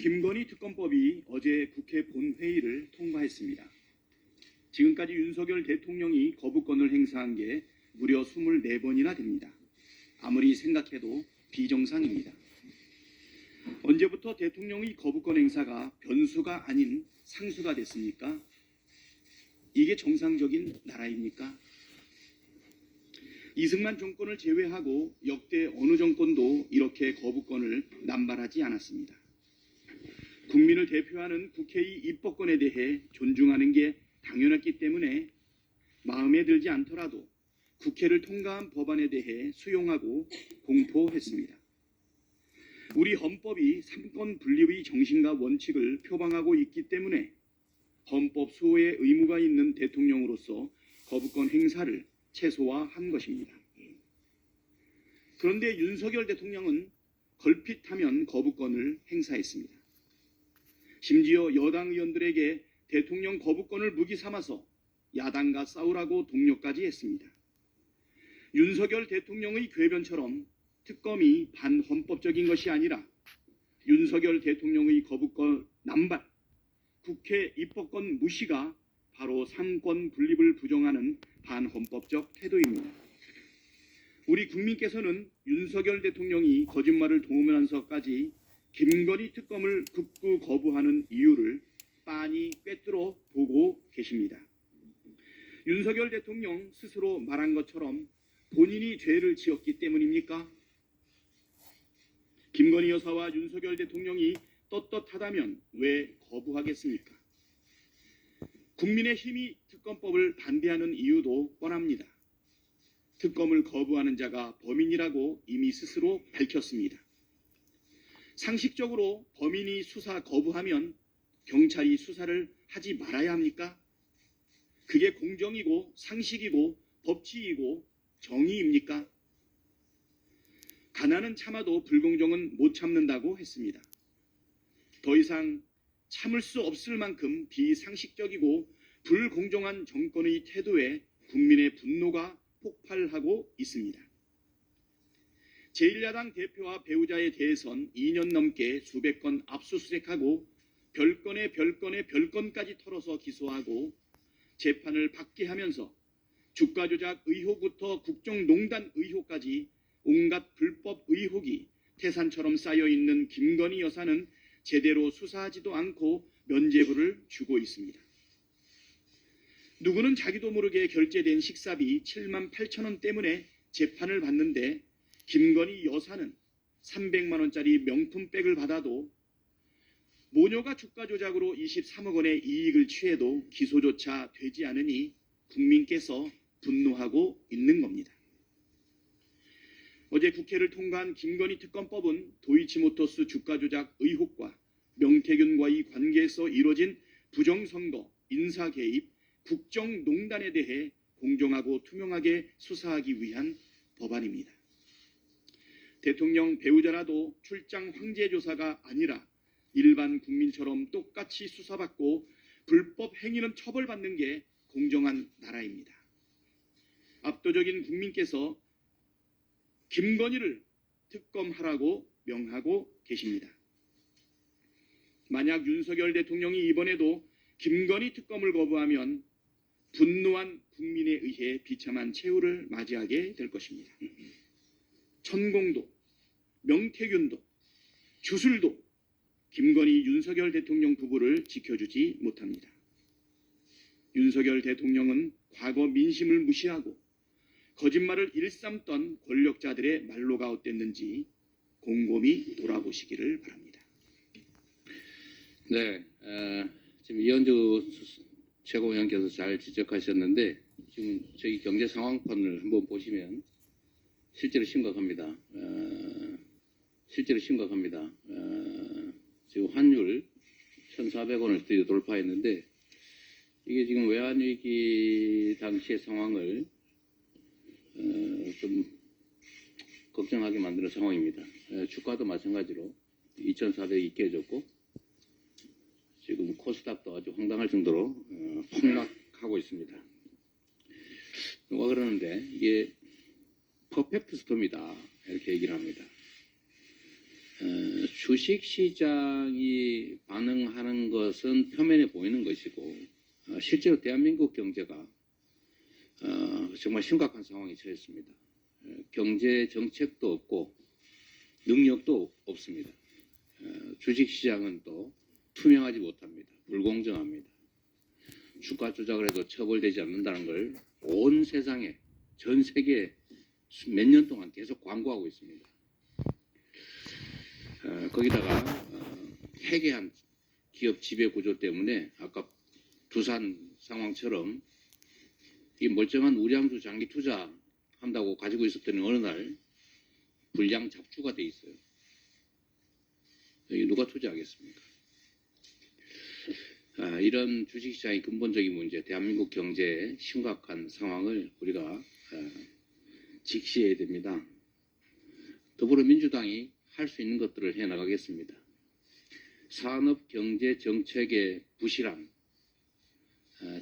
김건희 특검법이 어제 국회 본회의를 통과했습니다. 지금까지 윤석열 대통령이 거부권을 행사한 게 무려 24번이나 됩니다. 아무리 생각해도 비정상입니다. 언제부터 대통령의 거부권 행사가 변수가 아닌 상수가 됐습니까? 이게 정상적인 나라입니까? 이승만 정권을 제외하고 역대 어느 정권도 이렇게 거부권을 남발하지 않았습니다. 국민을 대표하는 국회의 입법권에 대해 존중하는 게 당연했기 때문에 마음에 들지 않더라도 국회를 통과한 법안에 대해 수용하고 공포했습니다. 우리 헌법이 삼권 분립의 정신과 원칙을 표방하고 있기 때문에 헌법 수호의 의무가 있는 대통령으로서 거부권 행사를 최소화한 것입니다. 그런데 윤석열 대통령은 걸핏하면 거부권을 행사했습니다. 심지어 여당 의원들에게 대통령 거부권을 무기 삼아서 야당과 싸우라고 독려까지 했습니다. 윤석열 대통령의 궤변처럼 특검이 반헌법적인 것이 아니라 윤석열 대통령의 거부권 남발, 국회 입법권 무시가 바로 삼권 분립을 부정하는 반헌법적 태도입니다. 우리 국민께서는 윤석열 대통령이 거짓말을 도우면서까지 김건희 특검을 극구 거부하는 이유를 빤히 꿰뚫어 보고 계십니다. 윤석열 대통령 스스로 말한 것처럼 본인이 죄를 지었기 때문입니까? 김건희 여사와 윤석열 대통령이 떳떳하다면 왜 거부하겠습니까? 국민의힘이 특검법을 반대하는 이유도 뻔합니다. 특검을 거부하는 자가 범인이라고 이미 스스로 밝혔습니다. 상식적으로 범인이 수사 거부하면 경찰이 수사를 하지 말아야 합니까? 그게 공정이고 상식이고 법치이고 정의입니까? 가난은 참아도 불공정은 못 참는다고 했습니다. 더 이상 참을 수 없을 만큼 비상식적이고 불공정한 정권의 태도에 국민의 분노가 폭발하고 있습니다. 제1야당 대표와 배우자에 대해선 2년 넘게 수백 건 압수수색하고 별건까지 털어서 기소하고 재판을 받게 하면서 주가 조작 의혹부터 국정농단 의혹까지 온갖 불법 의혹이 태산처럼 쌓여있는 김건희 여사는 제대로 수사하지도 않고 면죄부를 주고 있습니다. 누구는 자기도 모르게 결제된 식사비 7만 8천 원 때문에 재판을 받는데 김건희 여사는 300만 원짜리 명품백을 받아도 모녀가 주가 조작으로 23억 원의 이익을 취해도 기소조차 되지 않으니 국민께서 분노하고 있는 겁니다. 어제 국회를 통과한 김건희 특검법은 도이치모터스 주가 조작 의혹과 명태균과의 관계에서 이뤄진 부정선거, 인사개입, 국정농단에 대해 공정하고 투명하게 수사하기 위한 법안입니다. 대통령 배우자라도 출장 황제조사가 아니라 일반 국민처럼 똑같이 수사받고 불법 행위는 처벌받는 게 공정한 나라입니다. 압도적인 국민께서 김건희를 특검하라고 명하고 계십니다. 만약 윤석열 대통령이 이번에도 김건희 특검을 거부하면 분노한 국민에 의해 비참한 최후를 맞이하게 될 것입니다. 천공도, 명태균도, 주술도 김건희 윤석열 대통령 부부를 지켜주지 못합니다. 윤석열 대통령은 과거 민심을 무시하고 거짓말을 일삼던 권력자들의 말로가 어땠는지 곰곰이 돌아보시기를 바랍니다. 네, 지금 이현주 최고위원께서 잘 지적하셨는데 지금 저희 경제 상황판을 한번 보시면 실제로 심각합니다. 지금 환율 1,400원을 드디어 돌파했는데 이게 지금 외환위기 당시의 상황을 좀 걱정하게 만드는 상황입니다. 주가도 마찬가지로 2,400이 깨졌고 지금 코스닥도 아주 황당할 정도로 폭락하고 있습니다. 누가 그러는데 이게 퍼펙트 스톰이다 이렇게 얘기를 합니다. 주식시장이 반응하는 것은 표면에 보이는 것이고 실제로 대한민국 경제가 정말 심각한 상황에 처했습니다. 경제 정책도 없고 능력도 없습니다. 주식시장은 또 투명하지 못합니다. 불공정합니다. 주가 조작을 해도 처벌되지 않는다는 걸 온 세상에 전 세계에 몇 년 동안 계속 광고하고 있습니다. 거기다가 해괴한 기업 지배 구조 때문에 아까 두산 상황처럼 이 멀쩡한 우량주 장기 투자한다고 가지고 있었더니 어느 날 불량 잡주가 돼 있어요. 여기 누가 투자하겠습니까? 이런 주식시장의 근본적인 문제, 대한민국 경제의 심각한 상황을 우리가 직시해야 됩니다. 더불어민주당이 할 수 있는 것들을 해나가겠습니다. 산업, 경제, 정책의 부실함,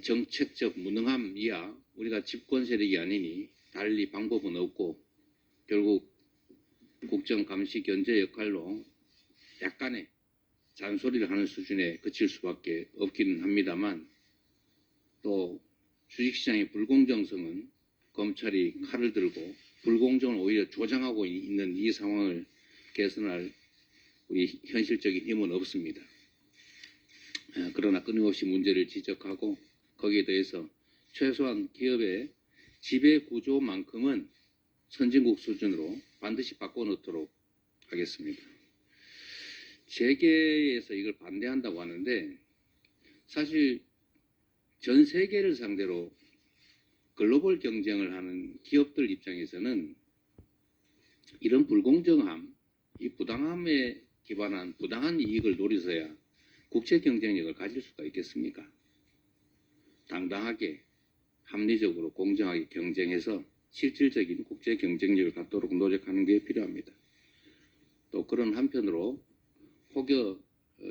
정책적 무능함 이하 우리가 집권 세력이 아니니 달리 방법은 없고 결국 국정 감시 견제 역할로 약간의 잔소리를 하는 수준에 그칠 수밖에 없기는 합니다만 또 주식시장의 불공정성은 검찰이 칼을 들고 불공정을 오히려 조장하고 있는 이 상황을 개선할 우리 현실적인 힘은 없습니다. 그러나 끊임없이 문제를 지적하고 거기에 대해서 최소한 기업의 지배 구조만큼은 선진국 수준으로 반드시 바꿔놓도록 하겠습니다. 재계에서 이걸 반대한다고 하는데 사실 전 세계를 상대로 글로벌 경쟁을 하는 기업들 입장에서는 이런 불공정함, 이 부당함에 기반한 부당한 이익을 노려서야 국제 경쟁력을 가질 수가 있겠습니까? 당당하게 합리적으로 공정하게 경쟁해서 실질적인 국제 경쟁력을 갖도록 노력하는 게 필요합니다. 또 그런 한편으로 혹여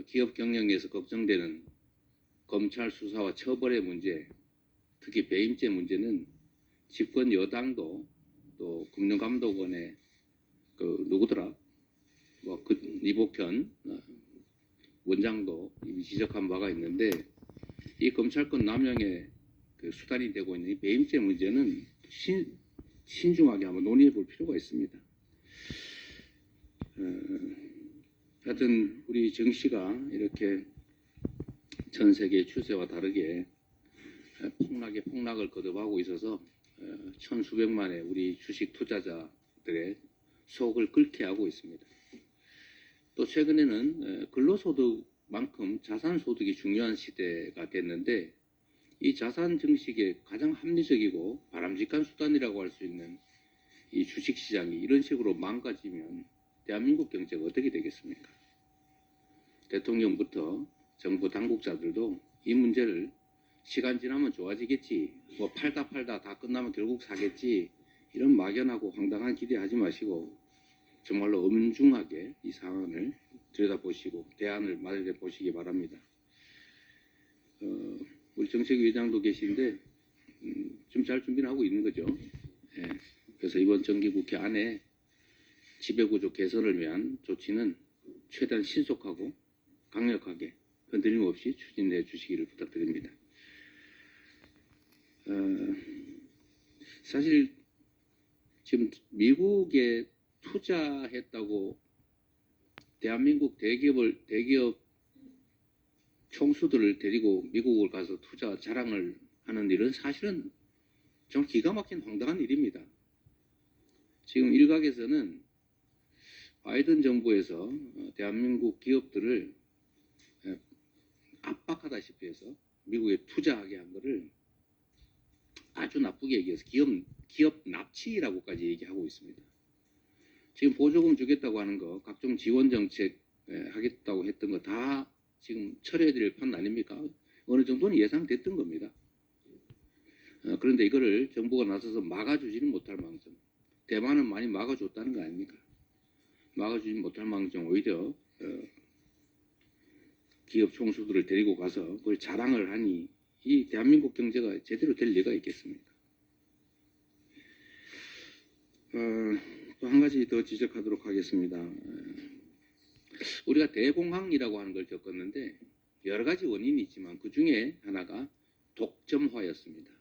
기업 경영에서 걱정되는 검찰 수사와 처벌의 문제, 특히 배임죄 문제는 집권 여당도 또 금융감독원의 누구더라? 이복현 원장도 이미 지적한 바가 있는데 이 검찰권 남용의 수단이 되고 있는 이 배임죄 문제는 신중하게 한번 논의해 볼 필요가 있습니다. 하여튼 우리 정 씨가 이렇게 전 세계 추세와 다르게 폭락을 거듭하고 있어서 천수백만의 우리 주식 투자자들의 속을 끓게 하고 있습니다. 또 최근에는 근로소득만큼 자산소득이 중요한 시대가 됐는데 이 자산 증식의 가장 합리적이고 바람직한 수단이라고 할 수 있는 이 주식시장이 이런 식으로 망가지면 대한민국 경제가 어떻게 되겠습니까? 대통령부터 정부 당국자들도 이 문제를 시간 지나면 좋아지겠지, 팔다 다 끝나면 결국 사겠지, 이런 막연하고 황당한 기대하지 마시고 정말로 엄중하게 이 상황을 들여다보시고 대안을 마련해 보시기 바랍니다. 우리 정책위 의장도 계신데 좀 잘 준비를 하고 있는 거죠. 그래서 이번 정기국회 안에 지배구조 개선을 위한 조치는 최대한 신속하고 강력하게 흔들림 없이 추진해 주시기를 부탁드립니다. 사실 지금 미국에 투자했다고 대한민국 대기업 총수들을 데리고 미국을 가서 투자 자랑을 하는 일은 사실은 정말 기가 막힌 황당한 일입니다. 지금 일각에서는 바이든 정부에서 대한민국 기업들을 압박하다시피 해서 미국에 투자하게 한 것을 아주 나쁘게 얘기해서 기업 납치라고까지 얘기하고 있습니다. 지금 보조금 주겠다고 하는 거, 각종 지원 정책 하겠다고 했던 거 다 지금 철회해드릴 판 아닙니까? 어느 정도는 예상됐던 겁니다. 그런데 이거를 정부가 나서서 막아주지는 못할 망정, 대만은 많이 막아줬다는 거 아닙니까? 막아주지 못할 망정 오히려 기업 총수들을 데리고 가서 그걸 자랑을 하니 이 대한민국 경제가 제대로 될 리가 있겠습니까? 또 한 가지 더 지적하도록 하겠습니다. 우리가 대공황이라고 하는 걸 겪었는데 여러 가지 원인이 있지만 그 중에 하나가 독점화였습니다.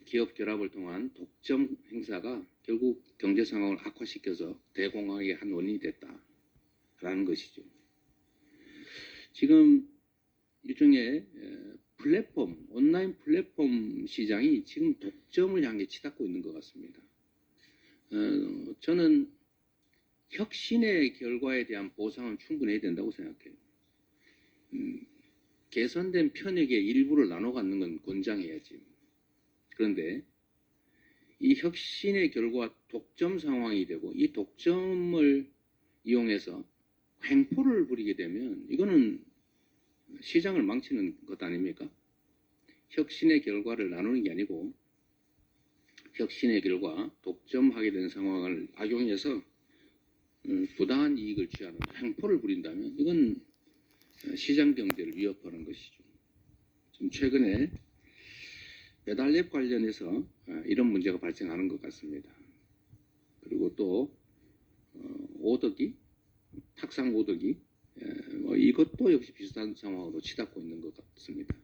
기업 결합을 통한 독점 행사가 결국 경제 상황을 악화시켜서 대공황의 한 원인이 됐다라는 것이죠. 지금 일종의 플랫폼, 온라인 플랫폼 시장이 지금 독점을 향해 치닫고 있는 것 같습니다. 저는 혁신의 결과에 대한 보상은 충분히 해야 된다고 생각해요. 개선된 편익의 일부를 나눠 갖는 건 권장해야지. 그런데 이 혁신의 결과 독점 상황이 되고 이 독점을 이용해서 횡포를 부리게 되면 이거는 시장을 망치는 것 아닙니까? 혁신의 결과를 나누는 게 아니고 혁신의 결과 독점하게 되는 상황을 악용해서 부당한 이익을 취하는 횡포를 부린다면 이건 시장 경제를 위협하는 것이죠. 좀 최근에 배달앱 관련해서 이런 문제가 발생하는 것 같습니다. 그리고 또 오더기, 탁상 오더기, 이것도 역시 비슷한 상황으로 치닫고 있는 것 같습니다.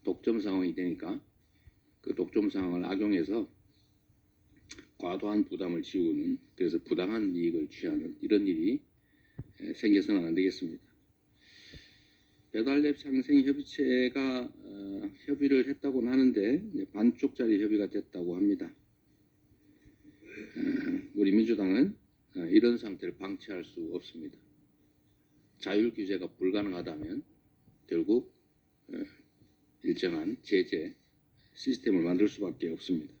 독점 상황이 되니까 그 독점 상황을 악용해서 과도한 부담을 지우는, 그래서 부당한 이익을 취하는 이런 일이 생겨서는 안 되겠습니다. 배달앱 상생협의체가 협의를 했다고는 하는데 반쪽짜리 협의가 됐다고 합니다. 우리 민주당은 이런 상태를 방치할 수 없습니다. 자율 규제가 불가능하다면 결국 일정한 제재 시스템을 만들 수밖에 없습니다.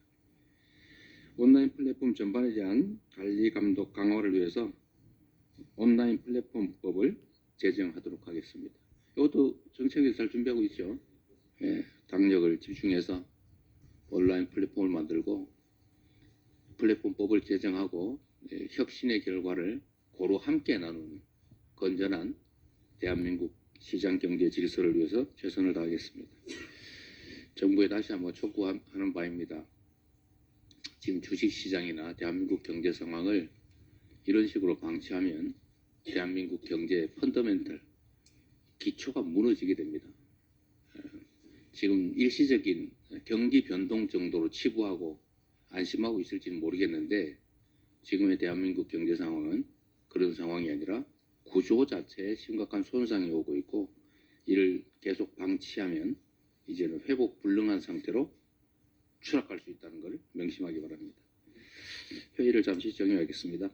온라인 플랫폼 전반에 대한 관리 감독 강화를 위해서 온라인 플랫폼법을 제정하도록 하겠습니다. 이것도 정책에서 잘 준비하고 있죠. 당력을 집중해서 온라인 플랫폼을 만들고 플랫폼법을 제정하고 혁신의 결과를 고루 함께 나누는 건전한 대한민국 시장 경제 질서를 위해서 최선을 다하겠습니다. 정부에 다시 한번 촉구하는 바입니다. 지금 주식시장이나 대한민국 경제 상황을 이런 식으로 방치하면 대한민국 경제의 펀더멘털, 기초가 무너지게 됩니다. 지금 일시적인 경기 변동 정도로 치부하고 안심하고 있을지는 모르겠는데 지금의 대한민국 경제 상황은 그런 상황이 아니라 구조 자체에 심각한 손상이 오고 있고 이를 계속 방치하면 이제는 회복 불능한 상태로 추락할 수 있다는 것을 명심하기 바랍니다. 회의를 잠시 정리하겠습니다.